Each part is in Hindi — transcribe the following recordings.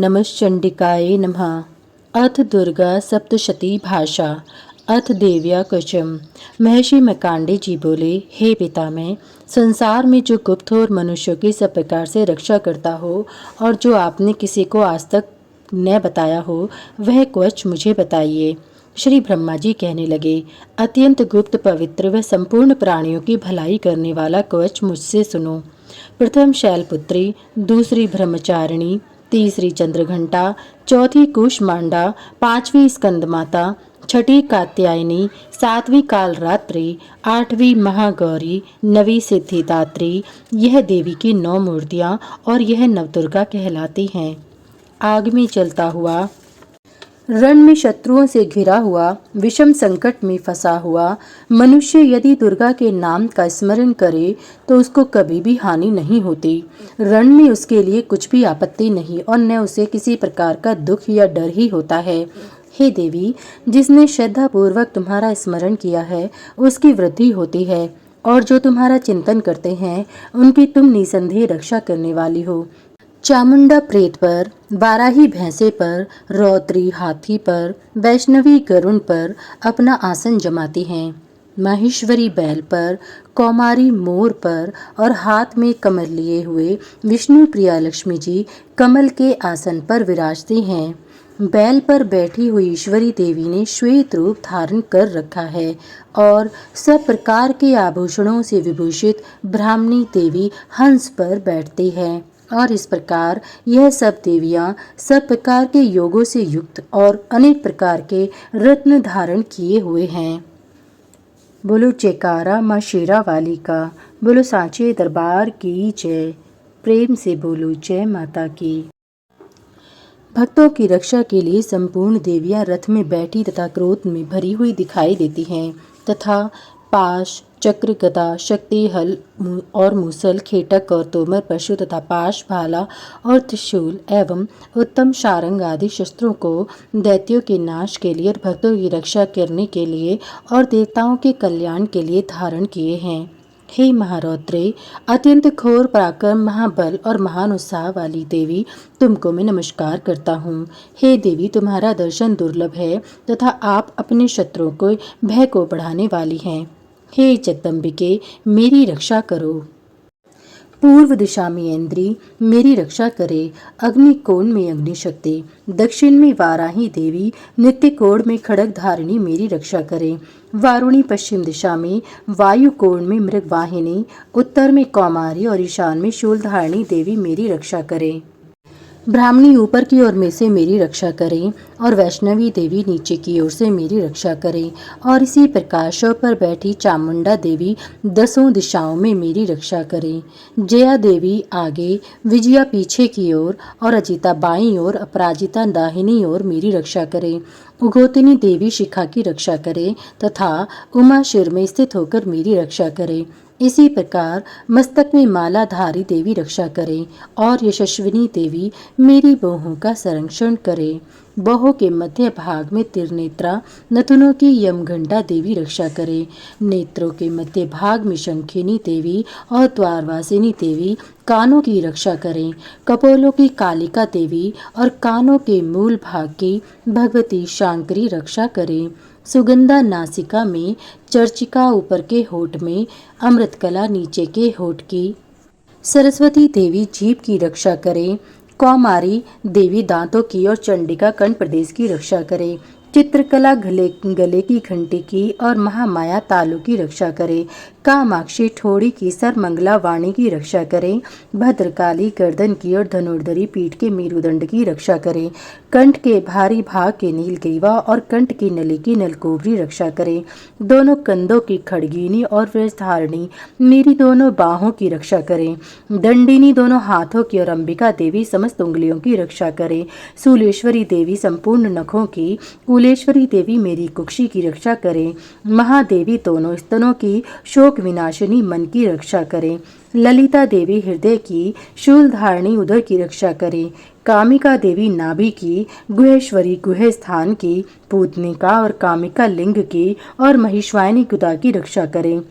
नमश्चंडिकाय नमः। अथ दुर्गा सप्तशती भाषा। अथ देव्या कवचम। महर्षि मार्कंडेय जी बोले, हे पितामह, संसार में जो गुप्त और मनुष्यों की सब प्रकार से रक्षा करता हो और जो आपने किसी को आज तक न बताया हो, वह कवच मुझे बताइए। श्री ब्रह्मा जी कहने लगे, अत्यंत गुप्त, पवित्र व संपूर्ण प्राणियों की भलाई करने वाला कवच मुझसे सुनो। प्रथम शैलपुत्री, दूसरी ब्रह्मचारिणी, तीसरी चंद्रघंटा, चौथी कुष्मांडा, पांचवी स्कंदमाता, छठी कात्यायनी, सातवीं कालरात्रि, आठवीं महागौरी, नवीं सिद्धिदात्री। यह देवी की 9 मूर्तियां और यह नवदुर्गा कहलाती हैं। आग में जलता हुआ, रण में शत्रुओं से घिरा हुआ, विषम संकट में फंसा हुआ मनुष्य यदि दुर्गा के नाम का स्मरण करे तो उसको कभी भी हानि नहीं होती। रण में उसके लिए कुछ भी आपत्ति नहीं और न उसे किसी प्रकार का दुख या डर ही होता है। हे देवी, जिसने श्रद्धा पूर्वक तुम्हारा स्मरण किया है उसकी वृद्धि होती है और जो तुम्हारा चिंतन करते हैं उनकी तुम निसंदेह रक्षा करने वाली हो। चामुंडा प्रेत पर, बाराही भैंसे पर, रौद्री हाथी पर, वैष्णवी गरुण पर अपना आसन जमाती हैं। माहेश्वरी बैल पर, कौमारी मोर पर और हाथ में कमल लिए हुए विष्णु प्रिया लक्ष्मी जी कमल के आसन पर विराजती हैं। बैल पर बैठी हुई ईश्वरी देवी ने श्वेत रूप धारण कर रखा है और सब प्रकार के आभूषणों से विभूषित ब्राह्मणी देवी हंस पर बैठती है। और इस प्रकार यह सब देवियां सब प्रकार के योगों से युक्त और अनेक प्रकार के रत्न धारण किए हुए हैं। बोलो जयकारा माँ शेरा वाली का। बोलो सांचे दरबार की जय। प्रेम से बोलो जय माता की। भक्तों की रक्षा के लिए संपूर्ण देवियां रथ में बैठी तथा क्रोध में भरी हुई दिखाई देती हैं तथा पाश, चक्र, गदा, शक्ति, हल और मूसल, खेटक और तोमर, पशु तथा पाश, भाला और त्रिशूल एवं उत्तम शारंग आदि शस्त्रों को दैत्यों के नाश के लिए और भक्तों की रक्षा करने के लिए और देवताओं के कल्याण के लिए धारण किए हैं। हे महारौद्रे, अत्यंत घोर पराक्रम, महाबल और महान उत्साह वाली देवी, तुमको मैं नमस्कार करता हूँ। हे देवी, तुम्हारा दर्शन दुर्लभ है तथा आप अपने शत्रुओं को भय को बढ़ाने वाली हैं। हे जगदम्बिके, मेरी रक्षा करो। पूर्व दिशा में इंद्री मेरी रक्षा करे, अग्निकोण में अग्निशक्ति, दक्षिण में वाराही देवी, नित्य कोण में खड़ग धारिणी मेरी रक्षा करे। वारुणी पश्चिम दिशा में, वायु कोण में मृगवाहिनी, उत्तर में कौमारी और ईशान में शूलधारिणी देवी मेरी रक्षा करे। ब्राह्मणी ऊपर की ओर में से मेरी रक्षा करें और वैष्णवी देवी नीचे की ओर से मेरी रक्षा करें और इसी प्रकार शव पर बैठी चामुंडा देवी 10 दिशाओं में मेरी रक्षा करें। जया देवी आगे, विजया पीछे की ओर और अजिता बाईं ओर, अपराजिता दाहिनी ओर मेरी रक्षा करें। उगोतिनी देवी शिखा की रक्षा करें तथा उमा शिर में स्थित होकर मेरी रक्षा करें। इसी प्रकार मस्तक में मालाधारी देवी रक्षा करे और यशस्विनी देवी मेरी बाहों का संरक्षण करे। बाहों के मध्य भाग में त्रिनेत्रा, नथुनों की यमघंटा देवी रक्षा करे। नेत्रों के मध्य भाग में शंखिनी देवी और द्वारवासिनी देवी कानों की रक्षा करें। कपोलों की कालिका देवी और कानों के मूल भाग की भगवती शांकरी रक्षा करें। सुगंधा नासिका में, चर्चिका ऊपर के होठ में, अमृतकला नीचे के होठ की, सरस्वती देवी जीभ की रक्षा करें। कौमारी देवी दांतों की और चंडिका कंठ प्रदेश की रक्षा करें। चित्रकला गले की घंटी की और महामाया तालु की रक्षा करें। कामाक्षी ठोड़ी की, सरमंगला वाणी की रक्षा करें। भद्रकाली गर्दन की और धनुर्धरी पीठ के मेरुदंड की रक्षा करें। कंठ के भारी भाग के नीलग्रीवा और कंठ की नली की नलकोबरी रक्षा करें। दोनों कंधों की खड़गीनी और वृषधारिणी मेरी दोनों बाहों की रक्षा करें। दंडिनी दोनों हाथों की और अंबिका देवी समस्त उंगलियों की रक्षा करें। शूलेश्वरी देवी संपूर्ण नखों की, कुलेश्वरी देवी मेरी कुक्षी की रक्षा करें। महादेवी दोनों स्तनों की, शोक विनाशिनी मन की रक्षा करें। ललिता देवी हृदय की, शूलधारिणी उदर की रक्षा करें। कामिका देवी नाभि की, गुहेश्वरी गुहे स्थान की, पूतनिका और कामिका लिंग की और महिष्वाहिनी गुदा की रक्षा करें।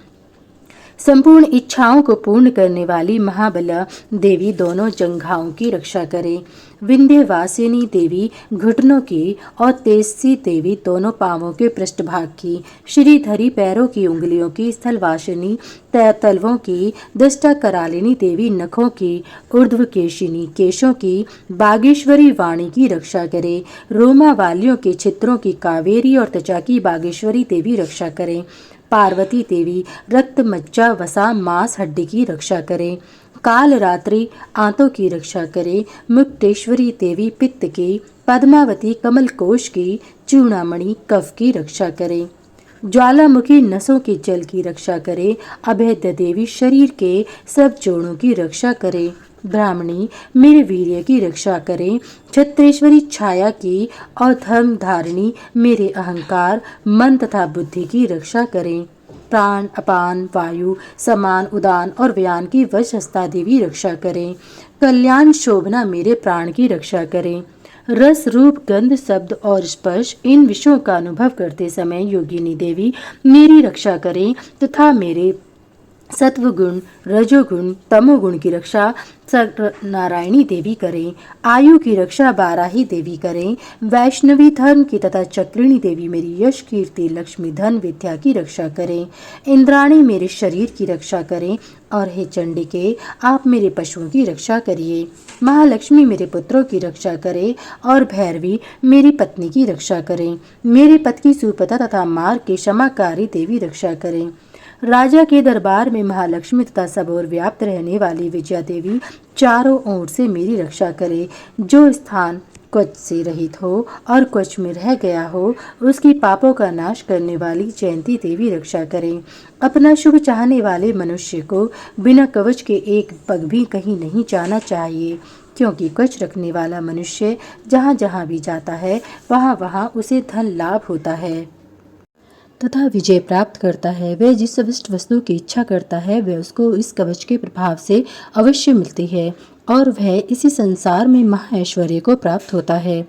संपूर्ण इच्छाओं को पूर्ण करने वाली महाबला देवी दोनों जंघाओं की रक्षा करे। विंध्यवासिनी देवी घुटनों की और तेजसी देवी दोनों पांवों के पृष्ठभाग की, श्रीधरी पैरों की उंगलियों की, स्थलवासिनी तलवों की, दष्टा करालिनी देवी नखों की, ऊर्ध्वकेशिनी केशों की, बागेश्वरी वाणी की रक्षा करे। रोमा वालियों के छित्रों की कावेरी और त्वचा की बागेश्वरी देवी रक्षा करे। पार्वती देवी रक्त मज्जा वसा मांस हड्डी की रक्षा करे। काल रात्रि आंतों की रक्षा करे। मुक्तेश्वरी देवी पित्त की, पद्मावती कमल कोश की, चूड़ामणि कफ की रक्षा करे। ज्वालामुखी नसों के जल की रक्षा करे। अभेद्य देवी शरीर के सब जोड़ों की रक्षा करे। ब्राह्मणी मेरे वीर्य की रक्षा करे। छत्रेश्वरी छाया की और धर्म धारिणी मेरे अहंकार मन तथा बुद्धि की रक्षा करें। प्राण अपान वायु समान उदान और व्यान की वशस्ता देवी रक्षा करें। कल्याण शोभना मेरे प्राण की रक्षा करें। रस रूप गंध शब्द और स्पर्श इन विषयों का अनुभव करते समय योगिनी देवी मेरी रक्षा करें तथा मेरे सत्वगुण रजोगुण तमोगुण की रक्षा नारायणी देवी करें। आयु की रक्षा बाराही देवी करें। वैष्णवी धर्म की तथा चक्रिणी देवी मेरी यश कीर्ति लक्ष्मी धन विद्या की रक्षा करें। इंद्राणी मेरे शरीर की रक्षा करें और हे चंडिके आप मेरे पशुओं की रक्षा करिए। महालक्ष्मी मेरे पुत्रों की रक्षा करे और भैरवी मेरी पत्नी की रक्षा करें। मेरे पति की सुपथा तथा मार्ग के क्षमाकारी देवी रक्षा करें। राजा के दरबार में महालक्ष्मी तथा सब ओर व्याप्त रहने वाली विजया देवी चारों ओर से मेरी रक्षा करे। जो स्थान क्वच से रहित हो और क्वच में रह गया हो उसकी पापों का नाश करने वाली जयंती देवी रक्षा करें। अपना शुभ चाहने वाले मनुष्य को बिना कवच के एक पग भी कहीं नहीं जाना चाहिए, क्योंकि कवच रखने वाला मनुष्य जहाँ जहाँ भी जाता है वहाँ वहाँ उसे धन लाभ होता है तथा विजय प्राप्त करता है। वह जिस अविष्ट वस्तु की इच्छा करता है वह उसको इस कवच के प्रभाव से अवश्य मिलती है और वह इसी संसार में महाऐश्वर्य को प्राप्त होता है।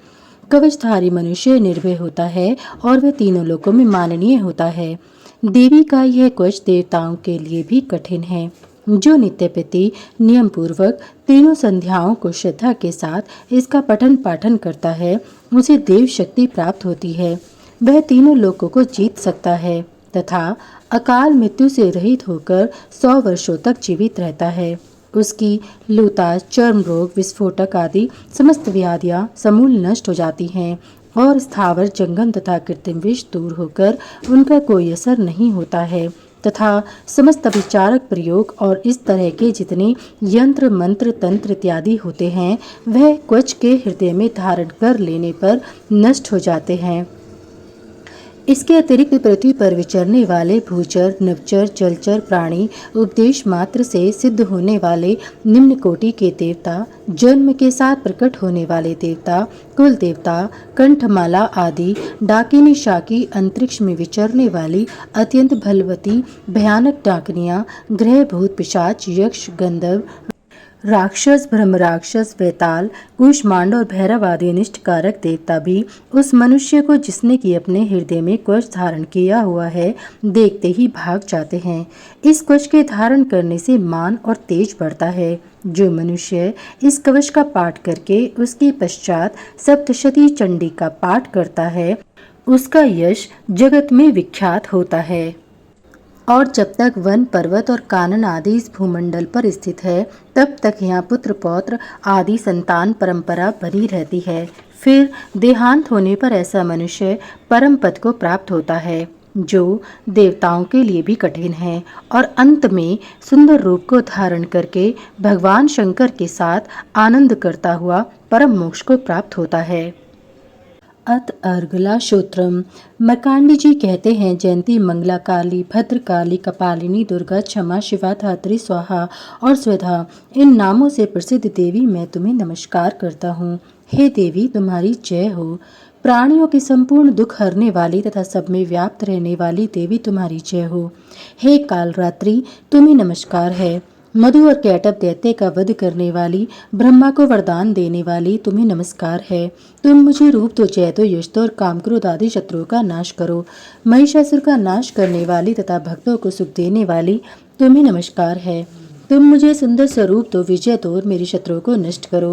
कवचधारी मनुष्य निर्भय होता है और वह तीनों लोकों में माननीय होता है। देवी का यह कवच देवताओं के लिए भी कठिन है। जो नित्य प्रति नियम पूर्वक तीनों संध्याओं को श्रद्धा के साथ इसका पठन पाठन करता है उसे देव शक्ति प्राप्त होती है। वह तीनों लोकों को जीत सकता है तथा अकाल मृत्यु से रहित होकर 100 वर्षों तक जीवित रहता है। उसकी लूता चर्म रोग विस्फोटक आदि समस्त व्याधियां समूल नष्ट हो जाती हैं और स्थावर जंगम तथा कृत्रिम विष दूर होकर उनका कोई असर नहीं होता है तथा समस्त विचारक प्रयोग और इस तरह के जितने यंत्र मंत्र तंत्र इत्यादि होते हैं वह क्वच के हृदय में धारण कर लेने पर नष्ट हो जाते हैं। इसके अतिरिक्त पृथ्वी पर विचरने वाले भूचर नवचर जलचर प्राणी उपदेश मात्र से सिद्ध होने वाले निम्न कोटि के देवता जन्म के साथ प्रकट होने वाले देवता कुल देवता कंठमाला आदि डाकिनी शाकी अंतरिक्ष में विचरने वाली अत्यंत बलवती भयानक डाकनियां ग्रह भूत पिशाच यक्ष गंधर्व राक्षस ब्रह्म राक्षस वेताल कूष्मांड और भैरव आदि अनिष्ट कारक देवता भी उस मनुष्य को जिसने कि अपने हृदय में कवच धारण किया हुआ है देखते ही भाग जाते हैं। इस कवच के धारण करने से मान और तेज बढ़ता है। जो मनुष्य इस कवच का पाठ करके उसके पश्चात सप्तशती चंडी का पाठ करता है उसका यश जगत में विख्यात होता है और जब तक वन पर्वत और कानन आदि इस भूमंडल पर स्थित है तब तक यहाँ पुत्र पौत्र आदि संतान परंपरा बनी रहती है। फिर देहांत होने पर ऐसा मनुष्य परम पद को प्राप्त होता है जो देवताओं के लिए भी कठिन है और अंत में सुंदर रूप को धारण करके भगवान शंकर के साथ आनंद करता हुआ परम मोक्ष को प्राप्त होता है। अत अर्गला श्रोत्रम मर्कांडी जी कहते हैं, जयंती मंगला काली भद्र काली कपालिनी दुर्गा क्षमा शिवा धात्री स्वाहा और स्वधा इन नामों से प्रसिद्ध देवी मैं तुम्हें नमस्कार करता हूँ। हे देवी तुम्हारी जय हो। प्राणियों के संपूर्ण दुख हरने वाली तथा सब में व्याप्त रहने वाली देवी तुम्हारी जय हो। हे कालरात्रि तुम्हें नमस्कार है। मधु और कैटभ दैत्य का वध करने वाली ब्रह्मा को वरदान देने वाली तुम्हें नमस्कार है। तुम मुझे रूप तो जय तो यश तो और काम क्रोध आदि शत्रुओं का नाश करो। महिषासुर का नाश करने वाली तथा भक्तों को सुख देने वाली तुम्हें नमस्कार है। तुम मुझे सुंदर स्वरूप दो, विजय दो और मेरे शत्रुओं को नष्ट करो।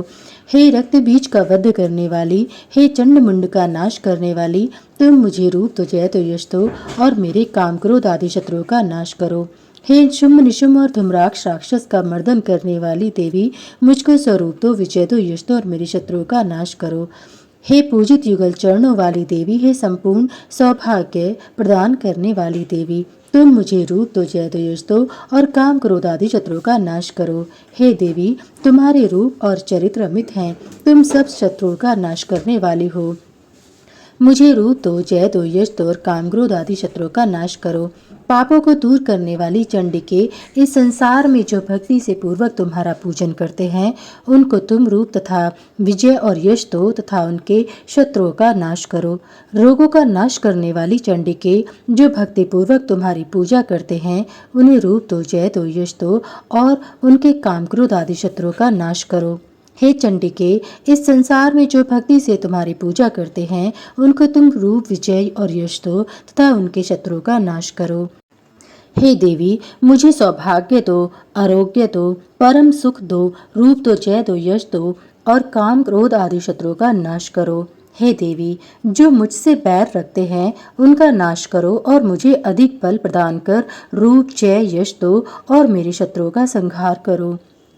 हे रक्त बीज का वध करने वाली, हे चंड मुंड का नाश करने वाली, तुम मुझे रूप दो, जय दो, यश दो और मेरे काम क्रोध आदि शत्रुओं का नाश करो। हे शुंभ निशुंभ और धूम्राक्ष राक्षस का मर्दन करने वाली देवी, मुझको स्वरूप दो, विजय दो, यश दो और मेरे शत्रुओं का नाश करो। हे पूजित युगल चरणों वाली देवी, हे संपूर्ण सौभाग्य प्रदान करने वाली देवी, तुम मुझे रूप दो, जय दो, यश दो और काम क्रोध आदि शत्रुओं का नाश करो। हे देवी, तुम्हारे रूप और चरित्र अमित हैं, तुम सब शत्रुओं का नाश करने वाली हो। मुझे रूप दो, जय दो, यश दो और काम क्रोध आदि शत्रुओं का नाश करो। पापों को दूर करने वाली चंडिके, इस संसार में जो भक्ति से पूर्वक तुम्हारा पूजन करते हैं, उनको तुम रूप तथा विजय और यश दो तथा उनके शत्रुओं का नाश करो। रोगों का नाश करने वाली चंडिके, जो भक्ति पूर्वक तुम्हारी पूजा करते हैं, उन्हें रूप दो, जय दो, यश दो और उनके काम क्रोध आदि शत्रुओं का नाश करो। हे चंडिके, इस संसार में जो भक्ति से तुम्हारी पूजा करते हैं, उनको तुम रूप, विजय और यश दो तथा उनके शत्रुओं का नाश करो। हे देवी, मुझे सौभाग्य दो, आरोग्य दो, परम सुख दो, रूप दो, जय दो, यश दो और काम क्रोध आदि शत्रुओं का नाश करो। हे देवी, जो मुझसे बैर रखते हैं, उनका नाश करो और मुझे अधिक बल प्रदान कर रूप, जय, यश दो और मेरे शत्रुओं का संहार करो।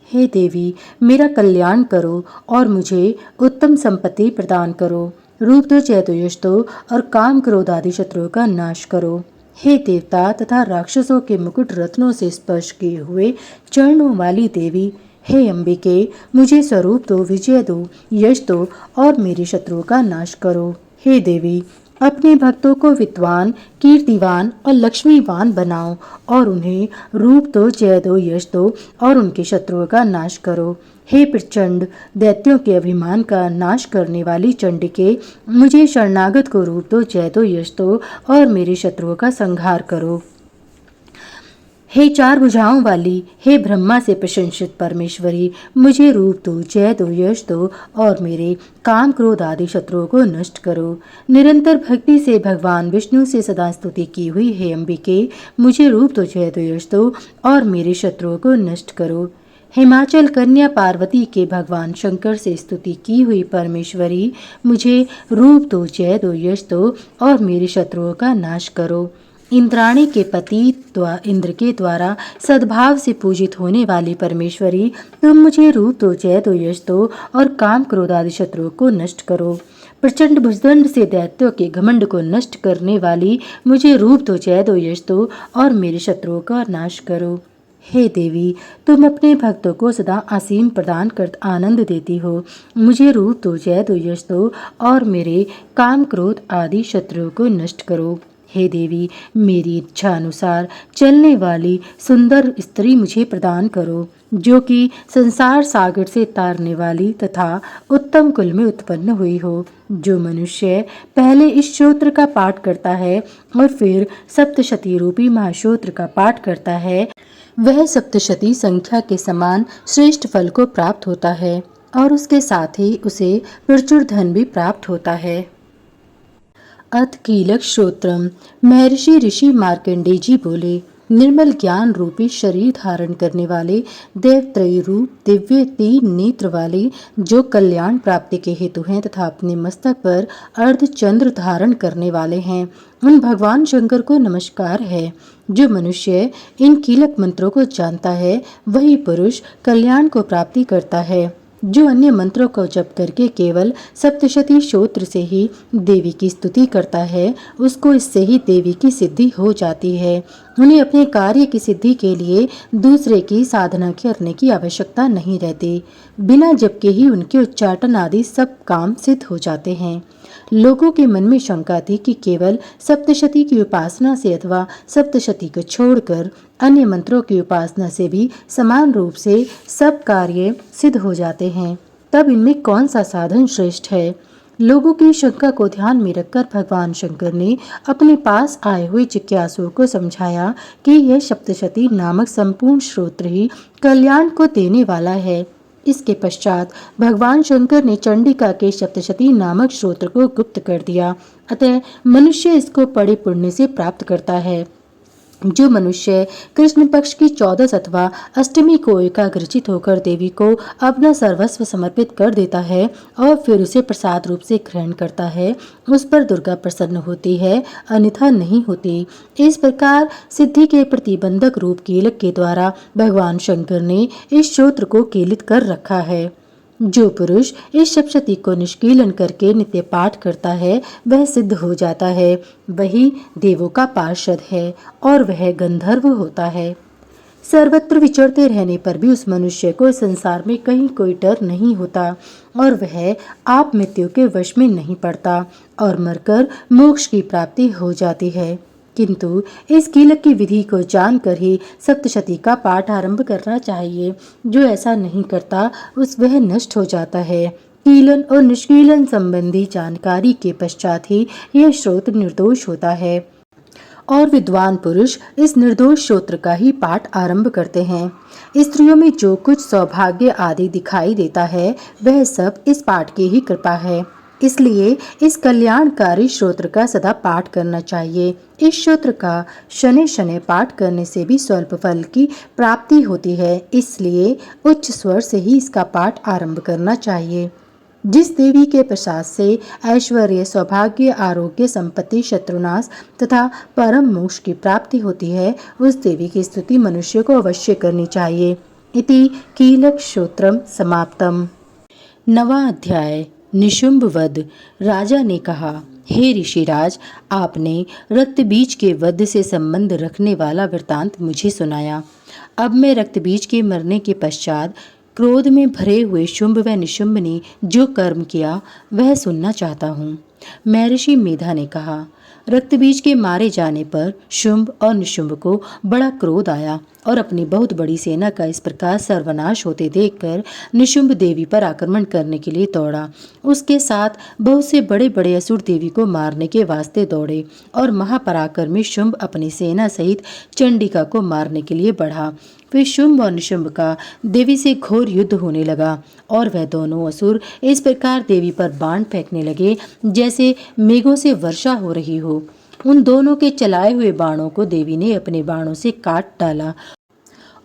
हे देवी, मेरा कल्याण करो और मुझे उत्तम संपत्ति प्रदान करो। रूप दो, जय दो, यश दो और काम क्रोध आदि शत्रुओं का नाश करो। हे देवता तथा राक्षसों के मुकुट रत्नों से स्पर्श किए हुए चरणों वाली देवी, हे अंबिके, मुझे स्वरूप दो, विजय दो, यश दो और मेरे शत्रुओं का नाश करो। हे देवी, अपने भक्तों को विद्वान, कीर्तिवान और लक्ष्मीवान बनाओ और उन्हें रूप दो, जय दो, यश दो और उनके शत्रुओं का नाश करो। हे प्रचंड, दैत्यों के अभिमान का नाश करने वाली चंडिके, मुझे शरणागत को रूप दो, जय दो, यश दो और मेरे शत्रुओं का संहार करो। हे चार भुजाओं वाली, हे ब्रह्मा से प्रशंसित परमेश्वरी, मुझे रूप दो, जय दो, यश दो और मेरे काम क्रोध आदि शत्रुओं को नष्ट करो। निरंतर भक्ति से भगवान विष्णु से सदा स्तुति की हुई हे अंबिके, मुझे रूप दो, जय दो, यश दो और मेरे शत्रुओं को नष्ट करो। हिमाचल कन्या पार्वती के भगवान शंकर से स्तुति की हुई परमेश्वरी, मुझे रूप दो, जय दो, यश दो और मेरे शत्रुओं का नाश करो। इंद्राणी के पति इंद्र के द्वारा सद्भाव से पूजित होने वाली परमेश्वरी, तुम मुझे रूप दो, जय दो, यश दो और काम क्रोध आदि शत्रुओं को नष्ट करो। प्रचंड भुजदंड से दैत्यों के घमंड को नष्ट करने वाली, मुझे रूप दो, जय दो, यश दो और मेरे शत्रुओं का नाश करो। हे देवी, तुम अपने भक्तों को सदा असीम प्रदान कर आनंद देती हो। मुझे रूप दो, जय दो, यश दो और मेरे काम क्रोध आदि शत्रुओं को नष्ट करो। हे देवी, मेरी इच्छा अनुसार चलने वाली सुंदर स्त्री मुझे प्रदान करो, जो कि संसार सागर से तारने वाली तथा उत्तम कुल में उत्पन्न हुई हो। जो मनुष्य पहले इस श्रोत्र का पाठ करता है और फिर सप्तशती रूपी महाश्रोत्र का पाठ करता है, वह सप्तशती संख्या के समान श्रेष्ठ फल को प्राप्त होता है और उसके साथ ही उसे प्रचुर धन भी प्राप्त होता है। अथ कीलक श्रोत्रम। महर्षि ऋषि मार्कंडेय जी बोले, निर्मल ज्ञान रूपी शरीर धारण करने वाले, देवत्रयी रूप, दिव्य 3 नेत्र वाले, जो कल्याण प्राप्ति के हेतु हैं तथा अपने मस्तक पर अर्धचंद्र धारण करने वाले हैं, उन भगवान शंकर को नमस्कार है। जो मनुष्य इन कीलक मंत्रों को जानता है, वही पुरुष कल्याण को प्राप्ति करता है। जो अन्य मंत्रों को जप करके केवल सप्तशती श्रोत्र से ही देवी की स्तुति करता है, उसको इससे ही देवी की सिद्धि हो जाती है। उन्हें अपने कार्य की सिद्धि के लिए दूसरे की साधना करने की आवश्यकता नहीं रहती। बिना जप के ही उनके उच्चाटन आदि सब काम सिद्ध हो जाते हैं। लोगों के मन में शंका थी कि केवल सप्तशती की उपासना से अथवा सप्तशती को छोड़कर अन्य मंत्रों की उपासना से भी समान रूप से सब कार्य सिद्ध हो जाते हैं, तब इनमें कौन सा साधन श्रेष्ठ है? लोगों की शंका को ध्यान में रखकर भगवान शंकर ने अपने पास आए हुए जिज्ञासुओं को समझाया कि यह सप्तशती नामक संपूर्ण श्रोत्र ही कल्याण को देने वाला है। इसके पश्चात भगवान शंकर ने चंडिका के सप्तशती नामक श्रोत्र को गुप्त कर दिया, अतः मनुष्य इसको बड़े पुण्य से प्राप्त करता है। जो मनुष्य कृष्ण पक्ष की 14 अथवा अष्टमी को एकाग्रचित होकर देवी को अपना सर्वस्व समर्पित कर देता है और फिर उसे प्रसाद रूप से ग्रहण करता है, उस पर दुर्गा प्रसन्न होती है, अन्यथा नहीं होती। इस प्रकार सिद्धि के प्रतिबंधक रूप कीलक के द्वारा भगवान शंकर ने इस श्रोत्र को कीलित कर रखा है। जो पुरुष इस सप्तशती को निष्कीलन करके नित्य पाठ करता है वह सिद्ध हो जाता है, वही देवों का पार्षद है और वह गंधर्व होता है। सर्वत्र विचरते रहने पर भी उस मनुष्य को संसार में कहीं कोई डर नहीं होता और वह आप मृत्यु के वश में नहीं पड़ता और मरकर मोक्ष की प्राप्ति हो जाती है। किंतु इस कीलक की विधि को जानकर ही सप्तशती का पाठ आरंभ करना चाहिए। जो ऐसा नहीं करता उस वह नष्ट हो जाता है। कीलन और निष्कीलन संबंधी जानकारी के पश्चात ही यह श्रोत्र निर्दोष होता है और विद्वान पुरुष इस निर्दोष श्रोत्र का ही पाठ आरंभ करते हैं। स्त्रियों में जो कुछ सौभाग्य आदि दिखाई देता है वह सब इस पाठ की ही कृपा है। इसलिए इस कल्याणकारी श्रोत्र का सदा पाठ करना चाहिए। इस श्रोत्र का शनि शनि पाठ करने से भी स्वल्प फल की प्राप्ति होती है, इसलिए उच्च स्वर से ही इसका पाठ आरंभ करना चाहिए। जिस देवी के प्रसाद से ऐश्वर्य, सौभाग्य, आरोग्य, संपत्ति, शत्रुनाश तथा परम मोक्ष की प्राप्ति होती है, उस देवी की स्तुति मनुष्य को अवश्य करनी चाहिए। इति कीलक श्रोत्रम समाप्तम। 9वां अध्याय। निशुंभ वध। राजा ने कहा, हे ऋषिराज, आपने रक्त बीज के वध से संबंध रखने वाला वृतांत मुझे सुनाया। अब मैं रक्त बीज के मरने के पश्चात क्रोध में भरे हुए शुंभ व निशुंभ ने जो कर्म किया वह सुनना चाहता हूँ। महर्षि मेधा ने कहा, रक्तबीज के मारे जाने पर शुंभ और निशुंभ को बड़ा क्रोध आया और अपनी बहुत बड़ी सेना का इस प्रकार सर्वनाश होते देखकर निशुंभ देवी पर आक्रमण करने के लिए दौड़ा। उसके साथ बहुत से बड़े बड़े असुर देवी को मारने के वास्ते दौड़े और महापराक्रमी शुंभ अपनी सेना सहित चंडिका को मारने के लिए बढ़ा। फिर शुंभ और निशुंभ का देवी से घोर युद्ध होने लगा और वह दोनों असुर इस प्रकार देवी पर बाण फेंकने लगे जैसे मेघों से वर्षा हो रही हो। उन दोनों के चलाए हुए बाणों को देवी ने अपने बाणों से काट डाला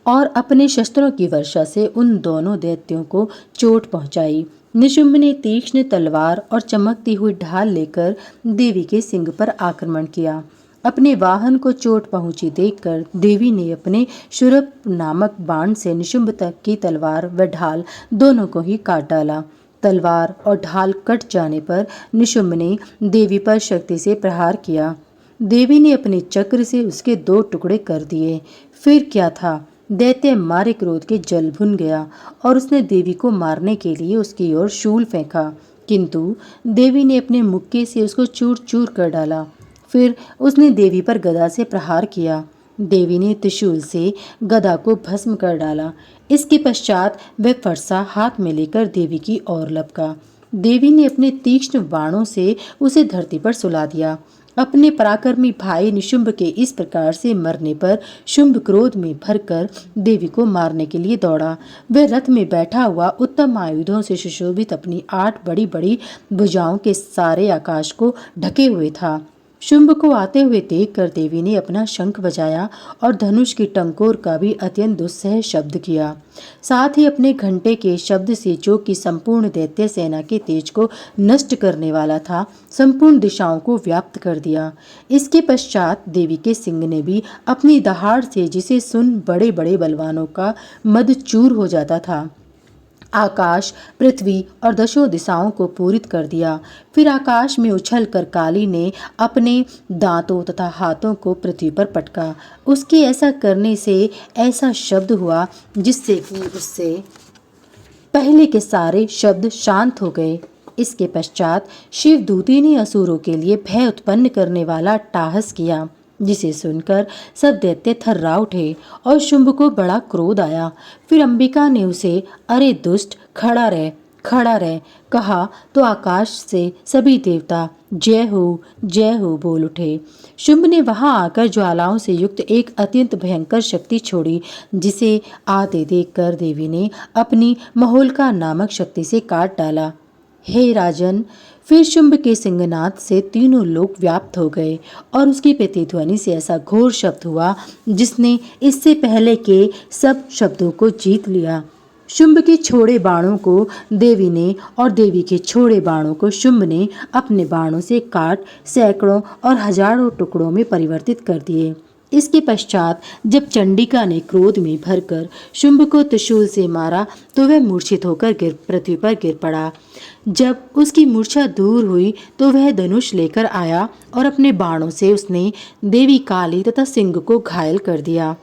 और अपने शस्त्रों की वर्षा से उन दोनों दैत्यों को चोट पहुंचाई। निशुंभ ने तीक्ष्ण तलवार और चमकती हुई ढाल लेकर देवी के सिंग पर आक्रमण किया। अपने वाहन को चोट पहुंची देखकर देवी ने अपने शुरप नामक बाण से निशुंभ तक की तलवार व ढाल दोनों को ही काट डाला। तलवार और ढाल कट जाने पर निशुंभ ने देवी पर शक्ति से प्रहार किया। देवी ने अपने चक्र से उसके 2 टुकड़े कर दिए। फिर क्या था, दैत्य मारे क्रोध के जल भुन गया और उसने देवी को मारने के लिए उसकी ओर शूल फेंका, किंतु देवी ने अपने मुक्के से उसको चूर चूर कर डाला। फिर उसने देवी पर गदा से प्रहार किया। देवी ने त्रिशूल से गदा को भस्म कर डाला। इसके पश्चात वह फरसा हाथ में लेकर देवी की ओर लपका। देवी ने अपने तीक्ष्ण बाणों से उसे धरती पर सुला दिया। अपने पराक्रमी भाई निशुंभ के इस प्रकार से मरने पर शुंभ क्रोध में भरकर देवी को मारने के लिए दौड़ा। वह रथ में बैठा हुआ उत्तम आयुधों से सुशोभित अपनी 8 बड़ी बड़ी भुजाओं के सारे आकाश को ढके हुए था। शुंभ को आते हुए देखकर देवी ने अपना शंख बजाया और धनुष की टंकोर का भी अत्यंत दुस्सह शब्द किया। साथ ही अपने घंटे के शब्द से, जो कि संपूर्ण दैत्य सेना के तेज को नष्ट करने वाला था, संपूर्ण दिशाओं को व्याप्त कर दिया। इसके पश्चात देवी के सिंह ने भी अपनी दहाड़ से, जिसे सुन बड़े बड़े बलवानों का मद चूर हो जाता था, आकाश, पृथ्वी और 10 दिशाओं को पूरित कर दिया। फिर आकाश में उछलकर काली ने अपने दांतों तथा हाथों को पृथ्वी पर पटका। उसके ऐसा करने से ऐसा शब्द हुआ जिससे कि उससे पहले के सारे शब्द शांत हो गए। इसके पश्चात शिवदूती ने असुरों के लिए भय उत्पन्न करने वाला टाहस किया, जिसे सुनकर सब दैत्य थर्रा उठे और शुंभ को बड़ा क्रोध आया। फिर अंबिका ने उसे, अरे दुष्ट, खड़ा रह कहा तो आकाश से सभी देवता जय हो बोल उठे। शुंभ ने वहां आकर ज्वालाओं से युक्त एक अत्यंत भयंकर शक्ति छोड़ी, जिसे आते देखकर देवी ने अपनी महोल्का नामक शक्ति से काट डाला। हे राजन, फिर शुंभ के सिंहनाद से तीनों लोक व्याप्त हो गए और उसकी प्रतिध्वनि से ऐसा घोर शब्द हुआ जिसने इससे पहले के सब शब्दों को जीत लिया। शुंभ के छोड़े बाणों को देवी ने और देवी के छोड़े बाणों को शुंभ ने अपने बाणों से काट सैकड़ों और हजारों टुकड़ों में परिवर्तित कर दिए। इसके पश्चात जब चंडिका ने क्रोध में भरकर शुंभ को त्रिशूल से मारा तो वह मूर्छित होकर पृथ्वी पर गिर पड़ा। जब उसकी मूर्छा दूर हुई तो वह धनुष लेकर आया और अपने बाणों से उसने देवी काली तथा सिंह को घायल कर दिया।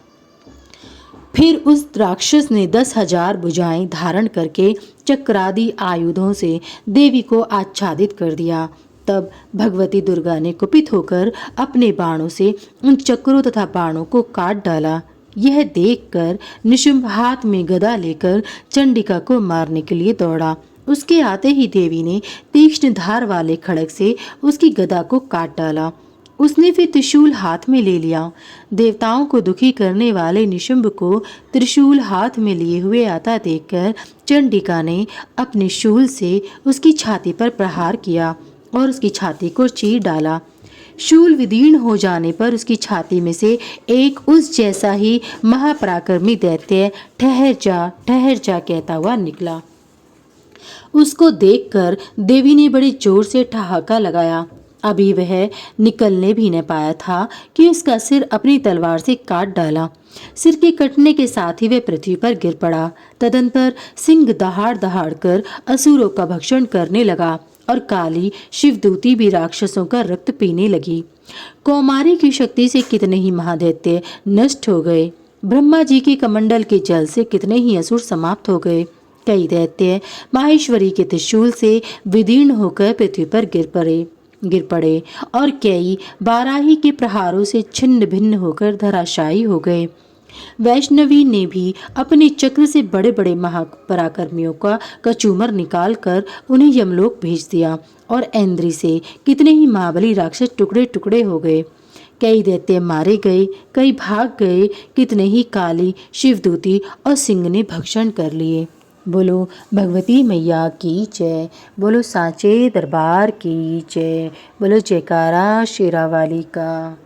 फिर उस राक्षस ने 10,000 भुजाएं धारण करके चक्रादि आयुधों से देवी को आच्छादित कर दिया। तब भगवती दुर्गा ने कुपित होकर अपने बाणों से उन चक्रों तथा बाणों को काट डाला। यह देखकर निशुंभ हाथ में गदा लेकर चंडिका को मारने के लिए दौड़ा। उसके आते ही देवी ने तीक्ष्ण धार वाले खड़ग से उसकी गदा को काट डाला। उसने फिर त्रिशूल हाथ में ले लिया। देवताओं को दुखी करने वाले निशुंभ को त्रिशूल हाथ में लिए हुए आता देखकर चंडिका ने अपने शूल से उसकी छाती पर प्रहार किया और उसकी छाती को चीर डाला। शूल विदीर्ण हो जाने पर उसकी छाती में से एक उस जैसा ही महापराक्रमी दैत्य ठहर जा कहता हुआ निकला। उसको देखकर देवी ने बड़ी जोर से ठहाका लगाया। अभी वह निकलने भी न पाया था कि उसका सिर अपनी तलवार से काट डाला। सिर के कटने के साथ ही वह पृथ्वी पर गिर पड़ा। तदंतर सिंह दहाड़ दहाड़ कर असुरों का भक्षण करने लगा और काली शिवदूती भी राक्षसों का रक्त पीने लगी। कौमारी की शक्ति से कितने ही महादैत्य नष्ट हो गए। ब्रह्मा जी के कमंडल के जल से कितने ही असुर समाप्त हो गए। कई दैत्य माहेश्वरी के त्रिशूल से विदीर्ण होकर पृथ्वी पर गिर पड़े और कई बाराही के प्रहारों से छिन्न भिन्न होकर धराशायी हो गए। वैष्णवी ने भी अपने चक्र से बड़े बड़े महापराक्रमियों का कचूमर निकाल कर उन्हें यमलोक भेज दिया और ऐन्द्री से कितने ही महाबली राक्षस टुकड़े टुकड़े हो गए। कई दैत्य मारे गए, कई भाग गए, कितने ही काली शिवदूती और सिंह ने भक्षण कर लिए। बोलो भगवती मैया की जय। बोलो सांचे दरबार की जय। बोलो जयकारा शेरावाली का।